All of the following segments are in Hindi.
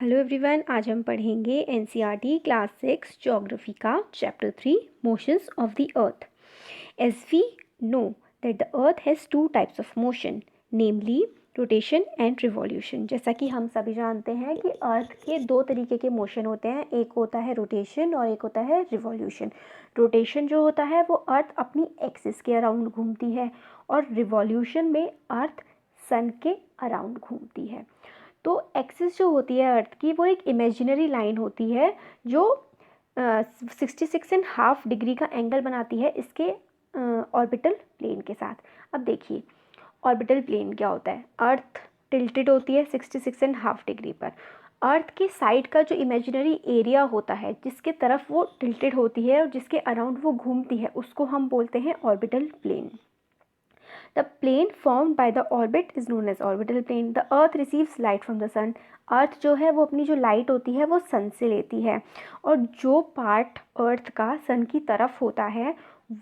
हेलो एवरीवन, आज हम पढ़ेंगे एनसीईआरटी क्लास 6 ज्योग्राफी का chapter 3 motions of the earth. As we know that the earth has two types of motion, namely rotation and revolution. जैसा कि हम सभी जानते हैं कि अर्थ के दो तरीके के मोशन होते हैं, एक होता है रोटेशन और एक होता है रिवॉल्यूशन। रोटेशन जो होता है वो अर्थ अपनी एक्सिस के अराउंड घूमती है और रिवॉल्यूशन में अर्थ सन के अराउंड घूमती है। तो एक्सिस जो होती है अर्थ की वो एक इमेजिनरी लाइन होती है जो 66.5 डिग्री का एंगल बनाती है इसके ऑर्बिटल प्लेन के साथ। अब देखिए ऑर्बिटल प्लेन क्या होता है। अर्थ टिल्टेड होती है 66.5 डिग्री पर। अर्थ के साइड का जो इमेजिनरी एरिया होता है जिसके तरफ वो टिल्टेड होती है और जिसके अराउंड वो घूमती है उसको हम बोलते हैं orbital plane. The plane formed by the orbit is known as orbital plane. The earth receives light from the sun. अर्थ जो है वो अपनी जो लाइट होती है वो सन से लेती है और जो पार्ट अर्थ का सन की तरफ होता है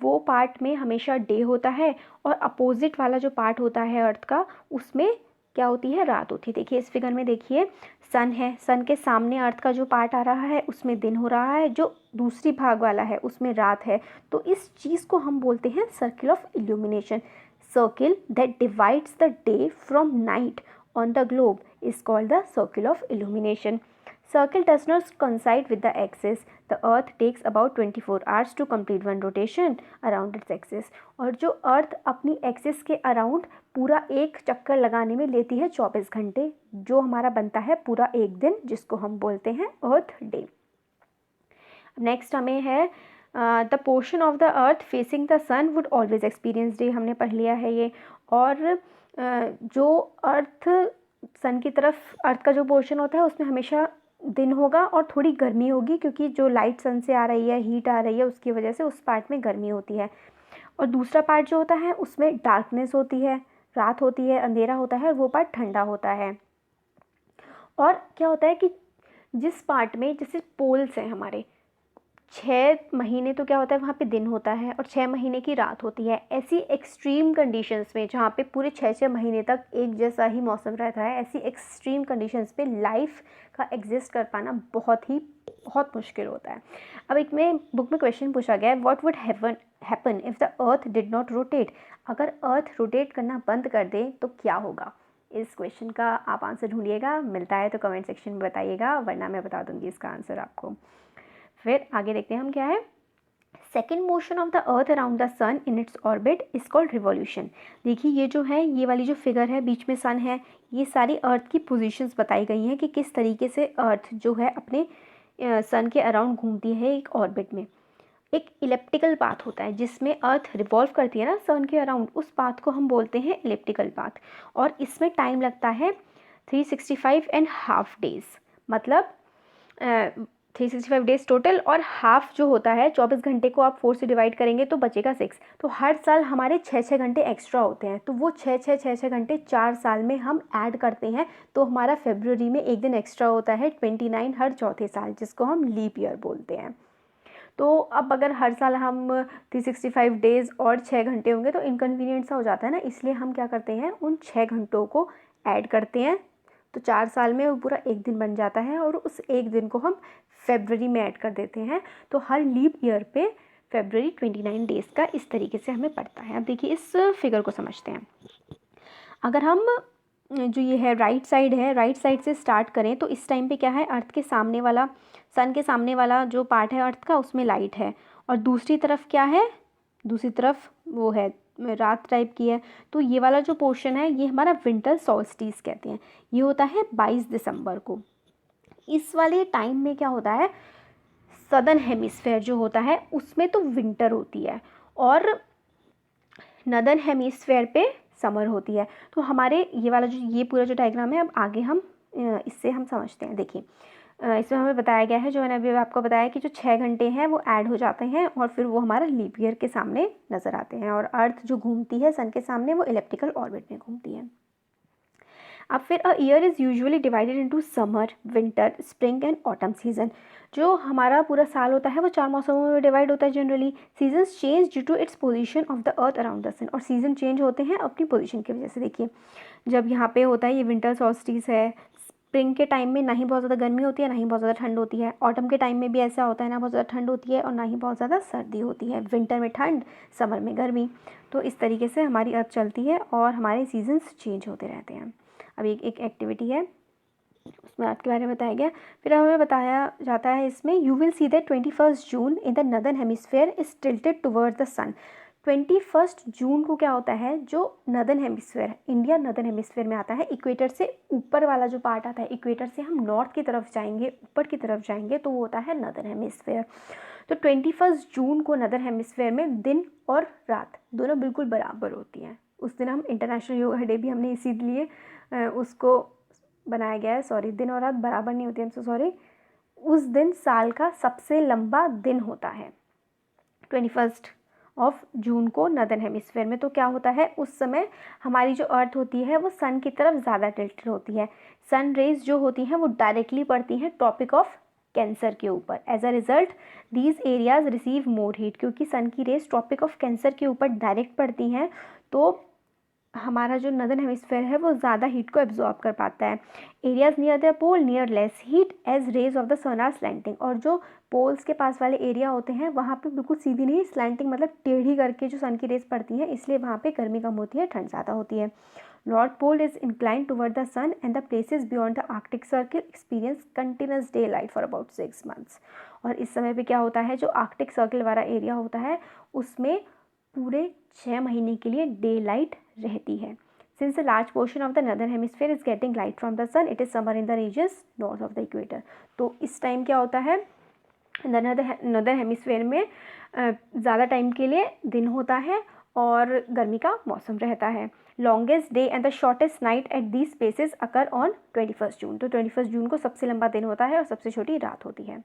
वो पार्ट में हमेशा डे होता है और अपोजिट वाला जो पार्ट होता है अर्थ का उसमें क्या होती है, रात होती है। देखिए इस फिगर में देखिए सन है, सन के सामने अर्थ का जो पार्ट आ रहा है उसमें दिन हो रहा है, जो दूसरी भाग वाला है उसमें रात है। तो इस चीज़ को हम बोलते हैं circle of illumination. Circle that divides the day from night on the globe is called the circle of illumination. Circle does not coincide with the axis. The earth takes about 24 hours to complete one rotation around its axis. और जो अर्थ अपनी एक्सिस के अराउंड पूरा एक चक्कर लगाने में लेती है 24 घंटे, जो हमारा बनता है पूरा एक दिन, जिसको हम बोलते हैं अर्थ डे। नेक्स्ट हमें है the portion of the earth facing the sun would always experience day. हमने पढ़ लिया है ये। और जो अर्थ सन की तरफ अर्थ का जो पोर्शन होता है उसमें हमेशा दिन होगा और थोड़ी गर्मी होगी, क्योंकि जो लाइट सन से आ रही है, हीट आ रही है, उसकी वजह से उस पार्ट में गर्मी होती है। और दूसरा पार्ट जो होता है उसमें डार्कनेस होती है, रात होती है, अंधेरा होता है, वो पार्ट ठंडा होता है। और क्या होता है कि जिस पार्ट में जैसे पोल्स हैं हमारे, 6 महीने तो क्या होता है वहाँ पे दिन होता है और 6 महीने की रात होती है। ऐसी एक्सट्रीम कंडीशंस में जहाँ पे पूरे 6 महीने तक एक जैसा ही मौसम रहता है, ऐसी एक्सट्रीम कंडीशंस पे लाइफ का एग्जिस्ट कर पाना बहुत मुश्किल होता है। अब एक में बुक में क्वेश्चन पूछा गया है, what would happen if the earth did not rotate. अगर अर्थ रोटेट करना बंद कर दे तो क्या होगा। इस क्वेश्चन का आप आंसर ढूंढिएगा, मिलता है तो कमेंट सेक्शन में बताइएगा, वरना मैं बता दूंगी इसका आंसर आपको। फिर आगे देखते हैं हम क्या है। Second motion of the earth around the sun in its orbit is called revolution. देखिए ये जो है, ये वाली जो फिगर है बीच में सन है, ये सारी अर्थ की पोजीशंस बताई गई हैं कि किस तरीके से अर्थ जो है अपने सन के अराउंड घूमती है एक ऑर्बिट में। एक इलेप्टिकल पाथ होता है जिसमें अर्थ रिवॉल्व करती है ना सन के अराउंड, उस पाथ को हम बोलते हैं इलेप्टिकल पाथ। और इसमें टाइम लगता है 365.5 डेज, मतलब 365 डेज टोटल। और हाफ जो होता है 24 घंटे को आप 4 से डिवाइड करेंगे तो बचेगा 6। तो हर साल हमारे 6 घंटे एक्स्ट्रा होते हैं, तो वो 6 घंटे 4 साल में हम ऐड करते हैं, तो हमारा फरवरी में एक दिन एक्स्ट्रा होता है 29 हर चौथे साल, जिसको हम लीप ईयर बोलते हैं। तो अब अगर हर साल हम 365 डेज़ और 6 घंटे होंगे तो इनकन्वीनियंट सा हो जाता है ना, इसलिए हम क्या करते हैं उन 6 घंटों को ऐड करते हैं, तो 4 साल में वो पूरा एक दिन बन जाता है और उस एक दिन को हम फरवरी में ऐड कर देते हैं। तो हर लीप ईयर पे फरवरी 29 डेज़ का इस तरीके से हमें पड़ता है। अब देखिए इस फिगर को समझते हैं। अगर हम जो ये है राइट साइड है, राइट साइड से स्टार्ट करें तो इस टाइम पे क्या है, अर्थ के सामने वाला, सन के सामने वाला जो पार्ट है अर्थ का उसमें लाइट है और दूसरी तरफ क्या है, दूसरी तरफ वो है रात टाइप की है। तो ये वाला जो पोर्शन है ये हमारा विंटर सॉल्स्टिस कहते हैं, ये होता है 22 दिसंबर को। इस वाले टाइम में क्या होता है, सदर्न हेमिस्फेयर जो होता है उसमें तो विंटर होती है और नदर्न हेमिस्फेयर पे समर होती है। तो हमारे ये वाला जो ये पूरा जो डायग्राम है, अब आगे हम इससे हम समझते हैं। देखिए इसमें हमें बताया गया है, जो मैंने अभी आपको बताया कि जो 6 घंटे हैं वो ऐड हो जाते हैं और फिर वो हमारा लीप ईयर के सामने नज़र आते हैं और अर्थ जो घूमती है सन के सामने वो इलेप्टिकल ऑर्बिट में घूमती है। अब फिर a year is usually divided into summer, winter, spring and autumn season. जो हमारा पूरा साल होता है वो 4 मौसमों में डिवाइड होता है generally. Seasons change due to its position of the earth around the sun, और सीजन चेंज होते हैं अपनी पोजीशन की वजह से। देखिए जब यहाँ पे होता है ये विंटर सॉल्स्टिस है, स्प्रिंग के टाइम में ना ही बहुत ज़्यादा गर्मी होती है ना ही बहुत ज़्यादा ठंड होती है। ऑटम के टाइम में भी ऐसा होता है, ना बहुत ज़्यादा ठंड होती है और ना ही बहुत ज़्यादा सर्दी होती है। विंटर में ठंड, समर में गर्मी। तो इस तरीके से हमारी अर्थ चलती है और हमारे सीजन्स चेंज होते रहते हैं। अभी एक एक्टिविटी है, उसमें अर्थ के बारे में बताया गया। फिर हमें बताया जाता है इसमें, you will see that 21 June in the northern hemisphere is tilted towards the sun. 21 जून को क्या होता है, जो northern hemisphere, India northern hemisphere में आता है, इक्वेटर से ऊपर वाला जो पार्ट आता है, इक्वेटर से हम नॉर्थ की तरफ जाएंगे, ऊपर की तरफ जाएंगे, तो वो होता है नदर्न हेमिस्फेयर। तो 21 जून को नदर्न हेमिस्फेयर में दिन और रात दोनों बिल्कुल बराबर होती हैं। उस दिन हम इंटरनेशनल योगा डे भी हमने इसीलिए उसको बनाया गया है। सॉरी, दिन और रात बराबर नहीं होती, हमसे सॉरी। उस दिन साल का सबसे लंबा दिन होता है 21 जून को नदर्न हेमिस्फेयर में। तो क्या होता है, उस समय हमारी जो अर्थ होती है वो सन की तरफ ज़्यादा टिल्टेड होती है। सन रेज जो होती हैं वो डायरेक्टली पड़ती हैं ट्रॉपिक ऑफ कैंसर के ऊपर। As a result these areas receive more heat. क्योंकि सन की रेज ट्रॉपिक ऑफ कैंसर के ऊपर डायरेक्ट पड़ती हैं, तो हमारा जो नदर्न हेमिस्फेयर है वो ज़्यादा हीट को एब्जॉर्ब कर पाता है। Areas near the pole near less heat as rays of the sun are slanting. और जो पोल्स के पास वाले एरिया होते हैं वहाँ पे बिल्कुल सीधी नहीं, स्लैंटिंग मतलब टेढ़ी करके जो सन की रेज पड़ती हैं, इसलिए वहाँ पे गर्मी कम होती है, ठंड ज़्यादा होती है। North pole is incline toward the sun and the places beyond the arctic circle experience continuous day light for about 6 months. और इस समय पे क्या होता है, जो आर्कटिक सर्किल वाला एरिया होता है उसमें पूरे 6 महीने के लिए डे लाइट रहती है। Since a large portion of the northern hemisphere is getting light from the sun, it is summer in the regions north of the equator. तो इस टाइम क्या होता है, नदर्न हेमिस्फेयर में ज़्यादा टाइम के लिए दिन होता है और गर्मी का मौसम रहता है। Longest day and the shortest night at these spaces occur on 21 जून। तो 21 जून को सबसे लंबा दिन होता है और सबसे छोटी रात होती है।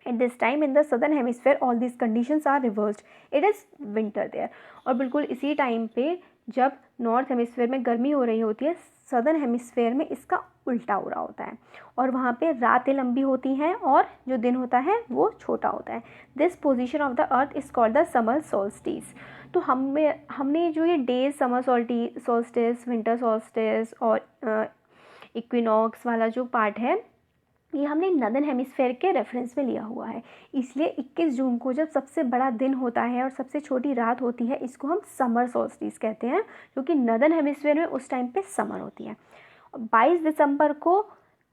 At this time in the southern hemisphere all these conditions are reversed. It is winter there. और बिल्कुल इसी टाइम पे जब नॉर्थ हेमिस्फेयर में गर्मी हो रही होती है, सदर्न हेमिस्फेयर में इसका उल्टा हो रहा होता है और वहाँ पे रातें लंबी होती हैं और जो दिन होता है वो छोटा होता है। This position of the earth is called the summer solstice. तो हमने जो ये days summer solstice, winter solstice और इक्विनॉक्स वाला जो पार्ट है, ये हमने नदर्न हेमिस्फेयर के रेफरेंस में लिया हुआ है। इसलिए 21 जून को जब सबसे बड़ा दिन होता है और सबसे छोटी रात होती है, इसको हम समर सोल्स्टिस कहते हैं, क्योंकि नदर्न हेमिस्फेयर में उस टाइम पे समर होती है। 22 दिसंबर को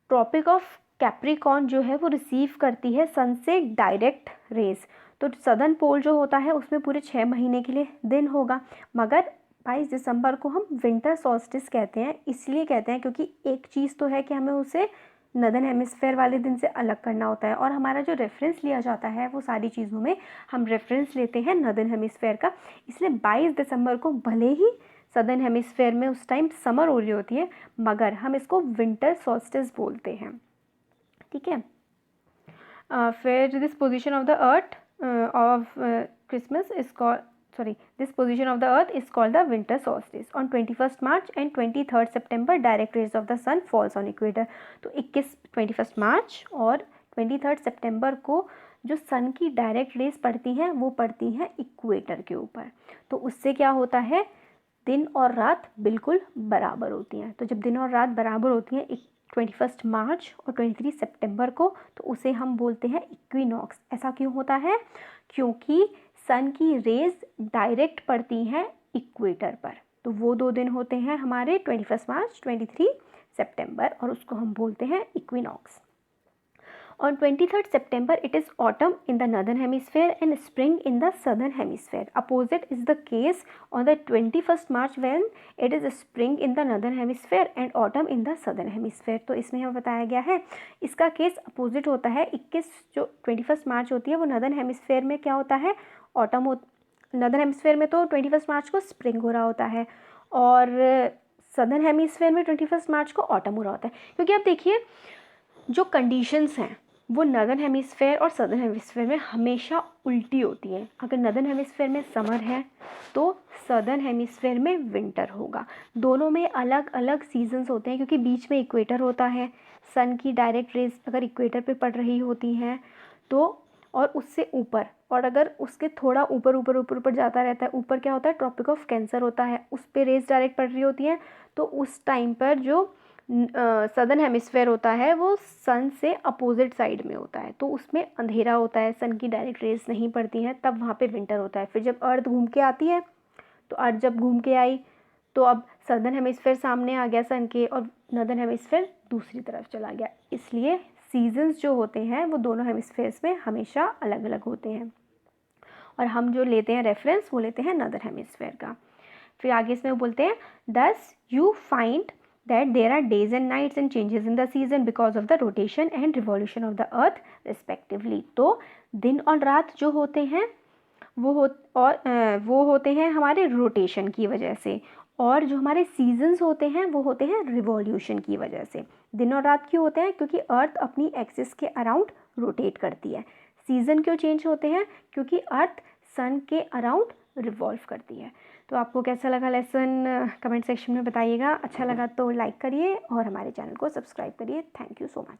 ट्रॉपिक ऑफ कैप्रिकॉर्न जो है वो रिसीव करती है सन से डायरेक्ट रेज। तो सदर्न पोल जो होता है उसमें पूरे 6 महीने के लिए दिन होगा, मगर 22 दिसंबर को हम विंटर सोल्स्टिस कहते हैं। इसलिए कहते हैं क्योंकि एक चीज़ तो है कि हमें उसे नदर्न हेमिस्फेयर वाले दिन से अलग करना होता है और हमारा जो रेफरेंस लिया जाता है वो सारी चीज़ों में हम रेफरेंस लेते हैं नदर्न हेमिस्फेयर का। इसलिए 22 दिसंबर को भले ही सदर्न हेमिस्फेयर में उस टाइम समर हो रही होती है, मगर हम इसको विंटर सोल्स्टिस बोलते हैं। ठीक है। फिर this position of the earth of Christmas is called this position of the earth is called the winter solstice. On 21st March and 23rd September direct rays of the sun falls on equator. तो 21 मार्च और 23rd सितंबर को जो सन की डायरेक्ट रेज पड़ती हैं वो पड़ती हैं इक्वेटर के ऊपर। तो उससे क्या होता है, दिन और रात बिल्कुल बराबर होती हैं। तो जब दिन और रात बराबर होती हैं 21 मार्च और 23 सितंबर को, तो उसे हम बोलते हैं इक्विनॉक्स। ऐसा क्यों होता है, क्योंकि सन की रेज डायरेक्ट पड़ती हैं इक्वेटर पर। तो वो 2 दिन होते हैं हमारे 21 मार्च 23 सितंबर और उसको हम बोलते हैं equinox. On 23rd September it is autumn in the northern hemisphere and spring in the southern hemisphere. Opposite is the case on the 21st March when it is spring in the northern hemisphere and autumn in the southern hemisphere. तो इसमें हमें बताया गया है इसका केस अपोजिट होता है। 21 जो 21 मार्च होती है वो नॉर्दर्न हेमिस्फेयर में क्या होता है, ऑटम हो। नॉर्दर्न हेमिस्फेयर में तो 21 मार्च को स्प्रिंग हो रहा होता है और सदर्न हेमिस्फेयर में 21 मार्च को ऑटम हो रहा होता है। क्योंकि आप देखिए जो कंडीशंस हैं वो नॉर्दर्न हेमिस्फेयर और सदर्न हेमिस्फेयर में हमेशा उल्टी होती हैं। अगर नॉर्दर्न हेमिस्फेयर में समर है तो सदर्न हेमिस्फेयर में विंटर होगा। दोनों में अलग अलग सीजन्स होते हैं क्योंकि बीच में इक्वेटर होता है। सन की डायरेक्ट रेज अगर इक्वेटर पे पड़ रही होती हैं तो, और उससे ऊपर, और अगर उसके थोड़ा ऊपर जाता रहता है, ऊपर क्या होता है, ट्रॉपिक ऑफ कैंसर होता है, उस पर रेज डायरेक्ट पड़ रही होती हैं। तो उस टाइम पर जो सदर्न हेमिस्फेयर होता है वो सन से अपोजिट साइड में होता है, तो उसमें अंधेरा होता है, सन की डायरेक्ट रेज नहीं पड़ती हैं, तब वहाँ पे विंटर होता है। फिर जब अर्थ घूम के आती है, तो अर्थ जब घूम के आई तो अब सदर्न हेमिस्फेयर सामने आ गया सन के, और नॉर्दर्न हेमिस्फेयर दूसरी तरफ चला गया। इसलिए सीजन्स जो होते हैं वो दोनों हेमिस्फेयर्स में हमेशा अलग अलग होते हैं, और हम जो लेते हैं रेफरेंस वो लेते हैं नॉर्दर्न हेमिस्फेयर का। फिर आगे इसमें वो बोलते हैं दस you find that there are days and nights and changes in the season because of the rotation and revolution of the earth respectively। तो दिन और रात जो होते हैं वो होते हैं हमारे रोटेशन की वजह से, और जो हमारे सीजन्स होते हैं वो होते हैं रिवॉल्यूशन की वजह से। दिन और रात क्यों होते हैं? क्योंकि अर्थ अपनी एक्सिस के अराउंड रोटेट करती है। सीज़न क्यों चेंज होते हैं? क्योंकि अर्थ सन के अराउंड रिवॉल्व करती है। तो आपको कैसा लगा लेसन कमेंट सेक्शन में बताइएगा। अच्छा लगा तो लाइक करिए और हमारे चैनल को सब्सक्राइब करिए। Thank you so much.